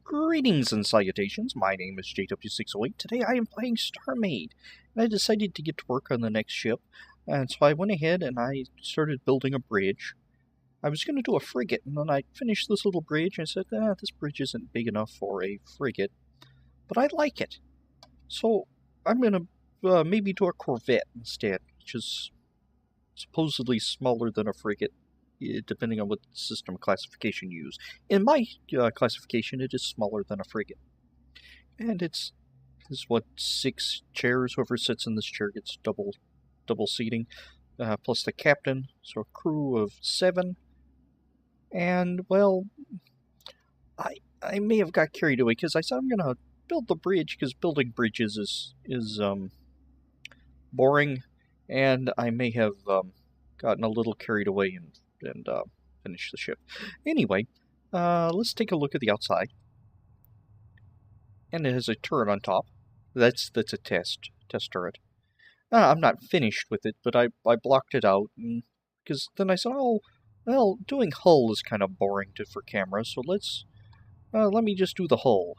Greetings and salutations, my name is JW608. Today I am playing Starmade, and I decided to get to work on the next ship, and so I went ahead and I started building a bridge. I was going to do a frigate, and then I finished this little bridge, and I said, this bridge isn't big enough for a frigate, but I like it. So I'm going to maybe do a Corvette instead, which is supposedly smaller than a frigate, depending on what system classification you use. In my classification, it is smaller than a frigate. And it's what, 6 chairs? Whoever sits in this chair gets double seating, plus the captain, so a crew of 7. And, well, I may have got carried away, because I said I'm going to build the bridge, because building bridges is boring, and I may have gotten a little carried away and finish the ship. Anyway, let's take a look at the outside. And it has a turret on top. That's a test turret. I'm not finished with it, but I blocked it out, because then I said, oh, well, doing hull is kind of boring for cameras, so let me just do the hull.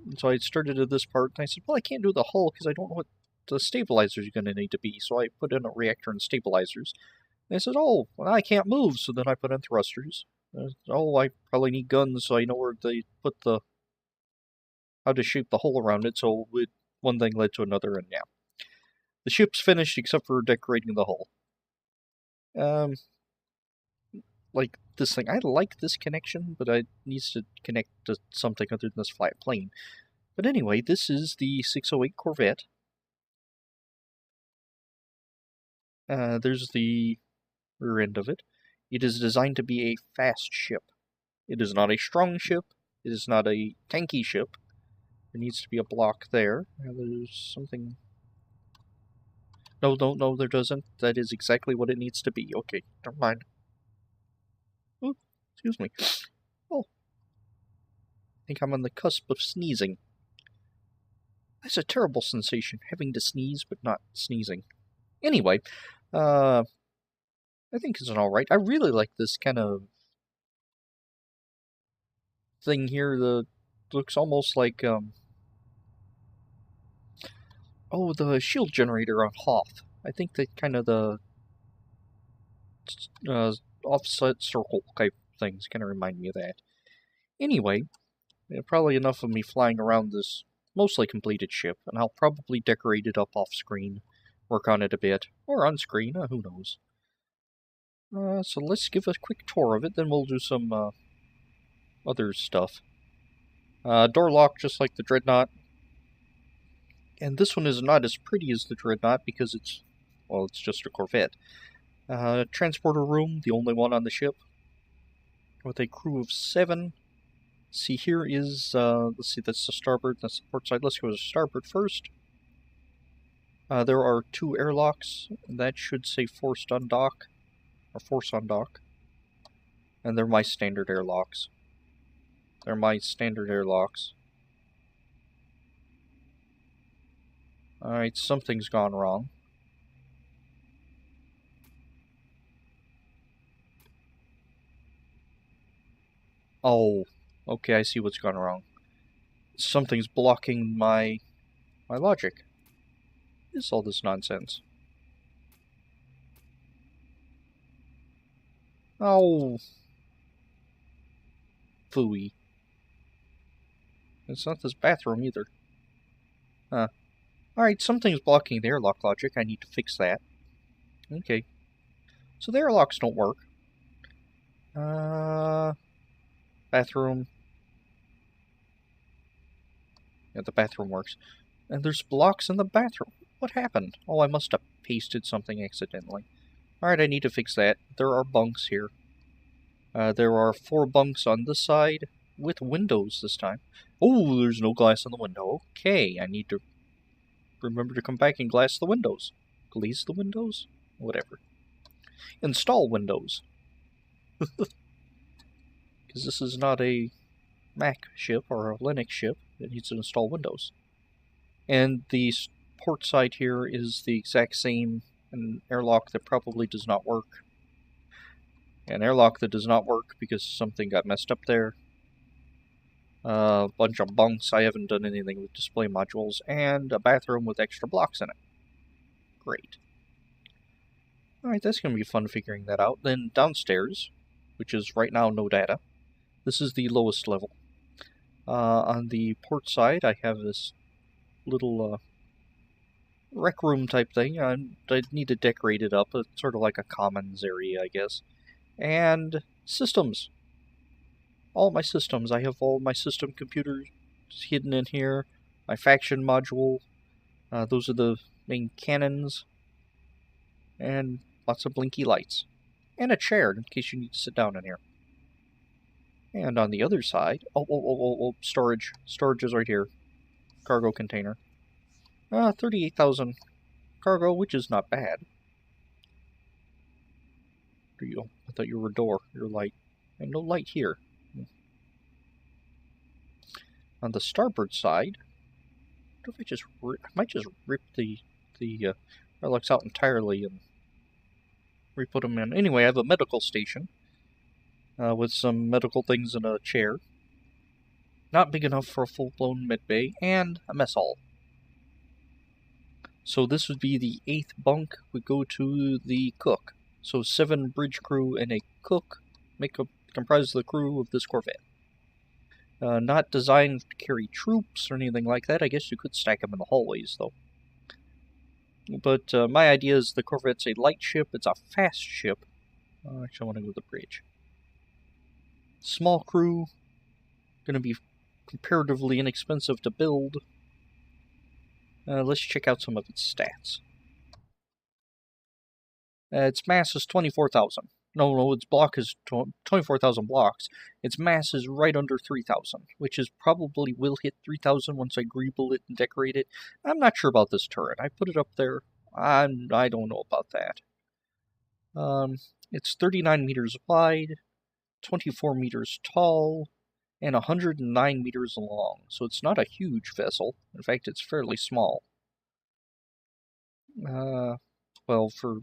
And so I started at this part, and I said, well, I can't do the hull because I don't know what the stabilizers are going to need to be, so I put in a reactor and stabilizers. And I said, oh, well, I can't move, so then I put in thrusters. Oh, I probably need guns, so I know where they put how to shape the hole around it, so one thing led to another, and yeah. The ship's finished except for decorating the hull. Like this thing, I like this connection, but it needs to connect to something other than this flat plane. But anyway, this is the 608 Corvette. There's the rear end of it. It is designed to be a fast ship. It is not a strong ship. It is not a tanky ship. There needs to be a block there. There's something... No, there doesn't. That is exactly what it needs to be. Okay, never mind. Oh, excuse me. Oh. I think I'm on the cusp of sneezing. That's a terrible sensation, having to sneeze but not sneezing. Anyway, I think it's alright. I really like this kind of thing here. Looks almost like, oh, the shield generator on Hoth. I think that kind of the offset circle type things kind of remind me of that. Anyway, probably enough of me flying around this mostly completed ship, and I'll probably decorate it up off-screen, work on it a bit, or on-screen, who knows. So let's give a quick tour of it, then we'll do some other stuff. Door lock, just like the Dreadnought. And this one is not as pretty as the Dreadnought because it's just a Corvette. Transporter room, the only one on the ship, with a crew of 7. See, here is, let's see, that's the starboard, that's the port side. Let's go to starboard first. There are 2 airlocks. That should say forced on dock, or force on dock. And they're my standard airlocks. Alright, something's gone wrong. Oh, okay, I see what's gone wrong. Something's blocking my logic. What is all this nonsense? Oh. Phooey. It's not this bathroom either. Huh. Alright, something's blocking the airlock logic. I need to fix that. Okay. So the airlocks don't work. Bathroom. Yeah, the bathroom works. And there's blocks in the bathroom. What happened? Oh, I must have pasted something accidentally. Alright, I need to fix that. There are bunks here. There are 4 bunks on this side, with windows this time. Oh, there's no glass in the window. Okay, I need to remember to come back and glass the windows. Glaze the windows? Whatever. Install windows. Because this is not a Mac ship or a Linux ship. It needs to install Windows. And the port side here is the exact same, an airlock that probably does not work. An airlock that does not work because something got messed up there. A bunch of bunks. I haven't done anything with display modules. And a bathroom with extra blocks in it. Great. Alright, that's going to be fun figuring that out. Then downstairs, which is right now no data. This is the lowest level. On the port side, I have this little rec room type thing. I need to decorate it up. It's sort of like a commons area, I guess. And systems. All my systems. I have all my system computers hidden in here. My faction module. Those are the main cannons. And lots of blinky lights. And a chair in case you need to sit down in here. And on the other side... Oh, storage. Storage is right here. Cargo container. 38,000 cargo, which is not bad. I thought you were a door. You're light. And no light here. On the starboard side, I might just rip the relics out entirely and re-put them in. Anyway, I have a medical station with some medical things in a chair. Not big enough for a full-blown med bay, and a mess hall. So this would be the 8th bunk. We go to the cook. So 7 bridge crew and a cook comprise the crew of this Corvette. Not designed to carry troops or anything like that. I guess you could stack them in the hallways, though. But my idea is the Corvette's a light ship. It's a fast ship. Actually, I want to go to the bridge. Small crew. Going to be comparatively inexpensive to build. Let's check out some of its stats. Its mass is 24,000. No, its block is 24,000 blocks. Its mass is right under 3,000, which is probably will hit 3,000 once I greeble it and decorate it. I'm not sure about this turret. I put it up there. I don't know about that. It's 39 meters wide, 24 meters tall, and 109 meters long. So it's not a huge vessel. In fact, it's fairly small. Well, for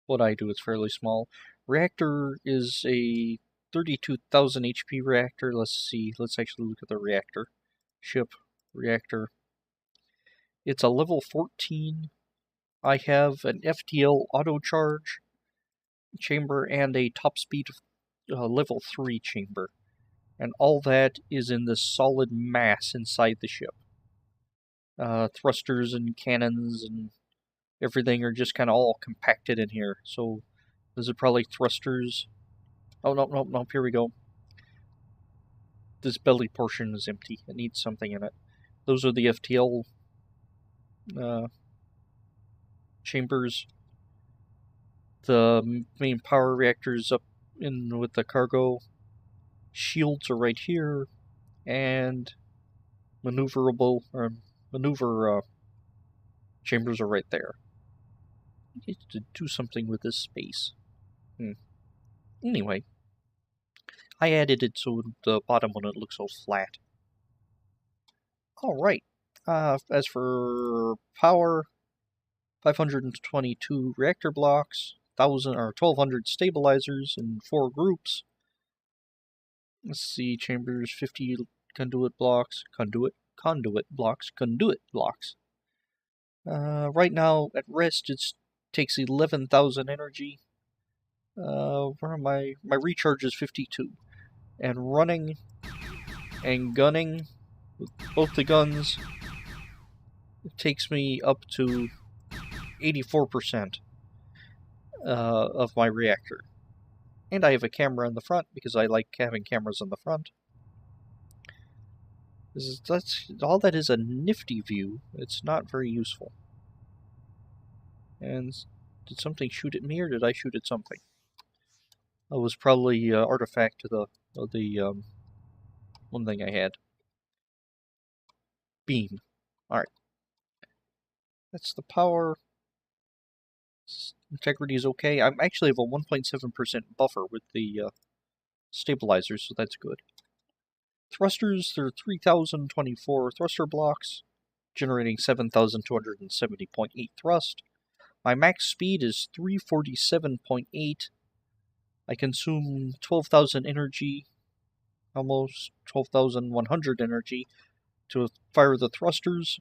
what I do, it's fairly small. Reactor is a 32,000 HP reactor. Let's see. Let's actually look at the reactor. Ship reactor. It's a level 14. I have an FTL auto charge chamber and a top speed level 3 chamber. And all that is in this solid mass inside the ship. Thrusters and cannons and everything are just kind of all compacted in here. So, those are probably thrusters. Oh, no, here we go. This belly portion is empty. It needs something in it. Those are the FTL chambers. The main power reactors up in with the cargo. Shields are right here. And maneuver chambers are right there. I need to do something with this space. Anyway, I added it so the bottom one looks so flat. Alright, as for power, 522 reactor blocks, 1,200 stabilizers in 4 groups. Let's see, chambers, 50 conduit blocks. Right now, at rest, it takes 11,000 energy. Where am I? My recharge is 52. And running and gunning with both the guns, it takes me up to 84% of my reactor. And I have a camera in the front because I like having cameras in the front. All that is a nifty view. It's not very useful. And did something shoot at me, or did I shoot at something? It was probably artifact to the one thing I had. Beam. Alright. That's the power. Integrity is okay. I actually have a 1.7% buffer with the stabilizers, so that's good. Thrusters, there are 3,024 thruster blocks, generating 7,270.8 thrust. My max speed is 347.8. I consume 12,000 energy almost 12,100 energy to fire the thrusters.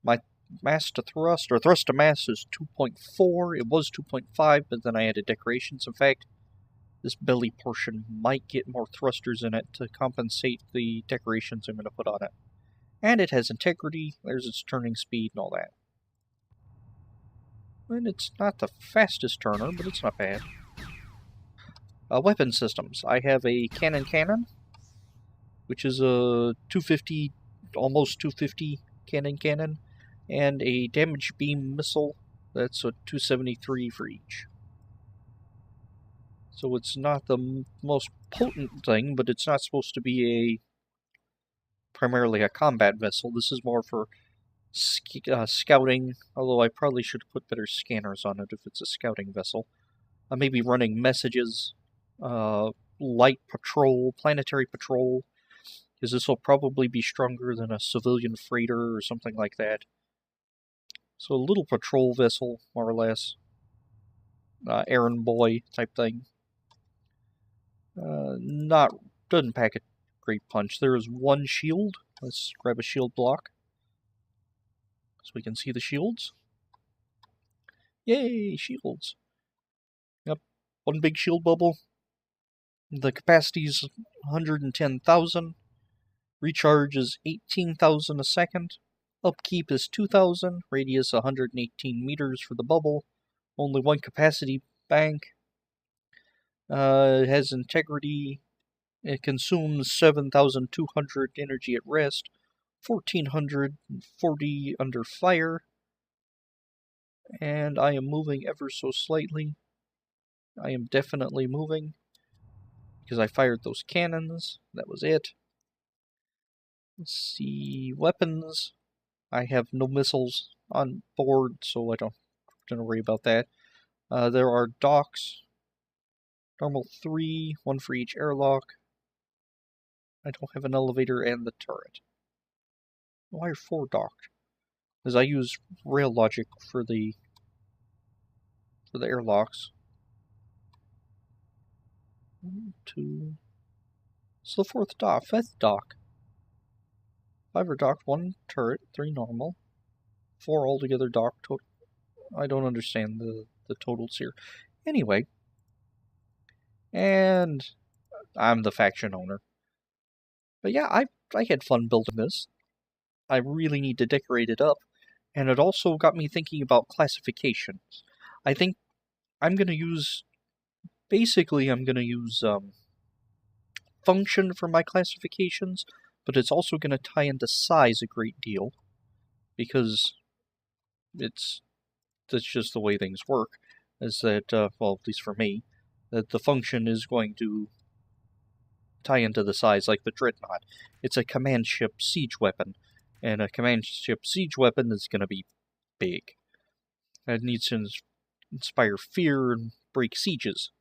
My mass to thrust, or thrust to mass, is 2.4. It was 2.5, but then I added decorations. In fact, this belly portion might get more thrusters in it to compensate the decorations I'm going to put on it. And it has integrity, there's its turning speed and all that. And it's not the fastest turner, but it's not bad. Weapon systems. I have a cannon, which is a 250, almost 250 cannon, and a damage beam missile. That's a 273 for each. So it's not the most potent thing, but it's not supposed to be primarily a combat vessel. This is more for scouting, although I probably should put better scanners on it if it's a scouting vessel. Maybe running messages, light patrol, planetary patrol, because this will probably be stronger than a civilian freighter or something like that. So a little patrol vessel, more or less. Errand boy type thing. Doesn't pack a great punch. There is one shield. Let's grab a shield block so we can see the shields. Yay, shields. Yep, one big shield bubble. The capacity is 110,000. Recharge is 18,000 a second. Upkeep is 2,000. Radius 118 meters for the bubble. Only one capacity bank. It has integrity. It consumes 7,200 energy at rest. 1,440 under fire. And I am moving ever so slightly. I am definitely moving, because I fired those cannons. That was it. Let's see, weapons. I have no missiles on board, so I don't have to worry about that. There are docks. Normal 3, one for each airlock. I don't have an elevator and the turret. Why are 4 docked? Because I use rail logic for the airlocks. 1, 2. It's the 4th dock, 5th dock. 5 are docked, 1 turret, 3 normal, 4 altogether docked. I don't understand the totals here. Anyway, and I'm the faction owner. But yeah, I had fun building this. I really need to decorate it up, and it also got me thinking about classifications. I think I'm going to use, basically I'm going to use function for my classifications, but it's also going to tie into size a great deal, because that's just the way things work, is that, well, at least for me, that the function is going to tie into the size, like the Dreadnought. It's a command ship siege weapon, and a command ship siege weapon is going to be big. It needs to inspire fear and break sieges.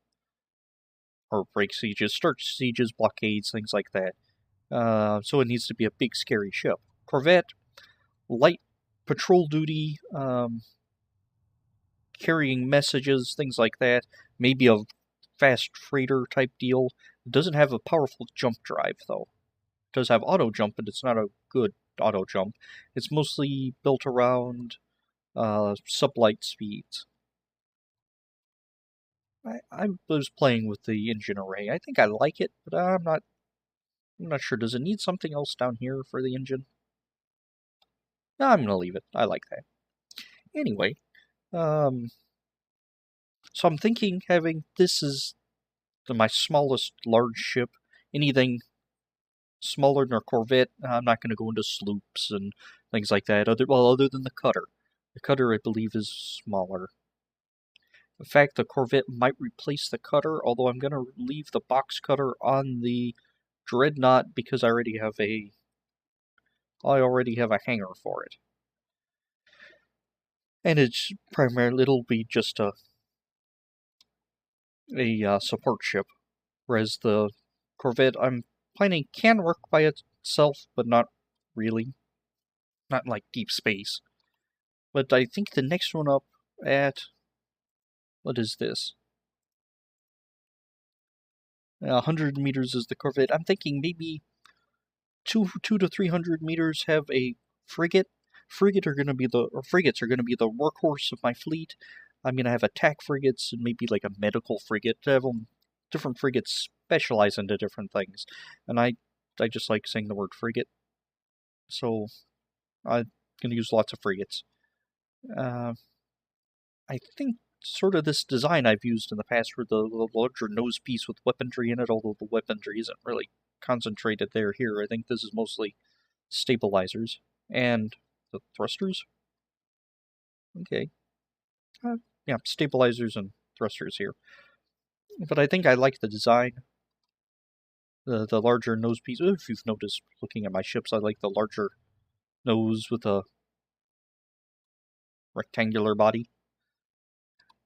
Or break sieges, start sieges, blockades, things like that. So it needs to be a big, scary ship. Corvette, light patrol duty, carrying messages, things like that. Maybe a fast freighter type deal. It doesn't have a powerful jump drive, though. It does have auto jump, but it's not a good auto jump. It's mostly built around sublight speeds. I was playing with the engine array. I think I like it, but I'm not sure. Does it need something else down here for the engine? No, I'm gonna leave it. I like that. Anyway, so I'm thinking having this is my smallest large ship. Anything smaller than a Corvette, I'm not going to go into sloops and things like that. Other than the cutter. The cutter, I believe, is smaller. In fact, the Corvette might replace the cutter, although I'm going to leave the box cutter on the Dreadnought because I already have a hangar for it. And it's primarily, it'll be just a support ship, whereas the Corvette I'm planning can work by itself, but not really. Not in, like, deep space. But I think the next one up at... what is this? 100 meters is the Corvette. I'm thinking maybe 200 to 300 meters have a frigate. Frigates are going to be the workhorse of my fleet. I'm going to have attack frigates and maybe like a medical frigate. To have them, different frigates specialize into different things. And I just like saying the word frigate. So I'm going to use lots of frigates. I think sort of this design I've used in the past for the larger nose piece with weaponry in it, although the weaponry isn't really concentrated there here. I think this is mostly stabilizers and the thrusters. Okay. Yeah, stabilizers and thrusters here. But I think I like the design. The larger nose piece. If you've noticed looking at my ships, I like the larger nose with a rectangular body.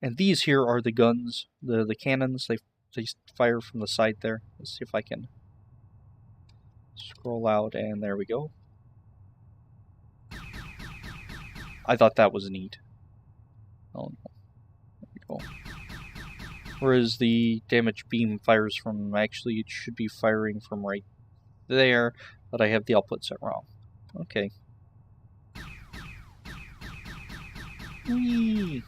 And these here are the guns, the cannons. They fire from the side there. Let's see if I can scroll out, and there we go. I thought that was neat. Oh no. There we go. Whereas the damage beam fires from, actually it should be firing from right there, but I have the output set wrong. Okay. Whee!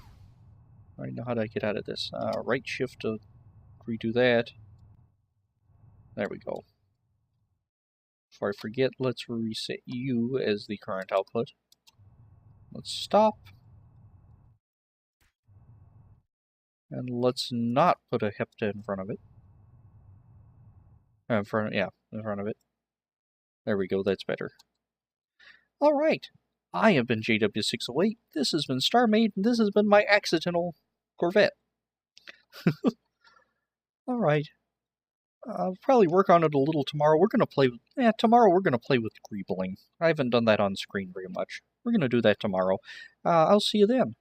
Alright, now how do I get out of this? Right shift to redo that. There we go. Before I forget, let's reset you as the current output. Let's stop. And let's not put a hepta in front of it. In front of it. There we go, that's better. Alright, I have been JW608, this has been Starmade, and this has been my accidental Corvette. Alright. I'll probably work on it a little tomorrow. Tomorrow we're gonna play with greebling. I haven't done that on screen very much. We're gonna do that tomorrow. I'll see you then.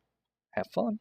Have fun.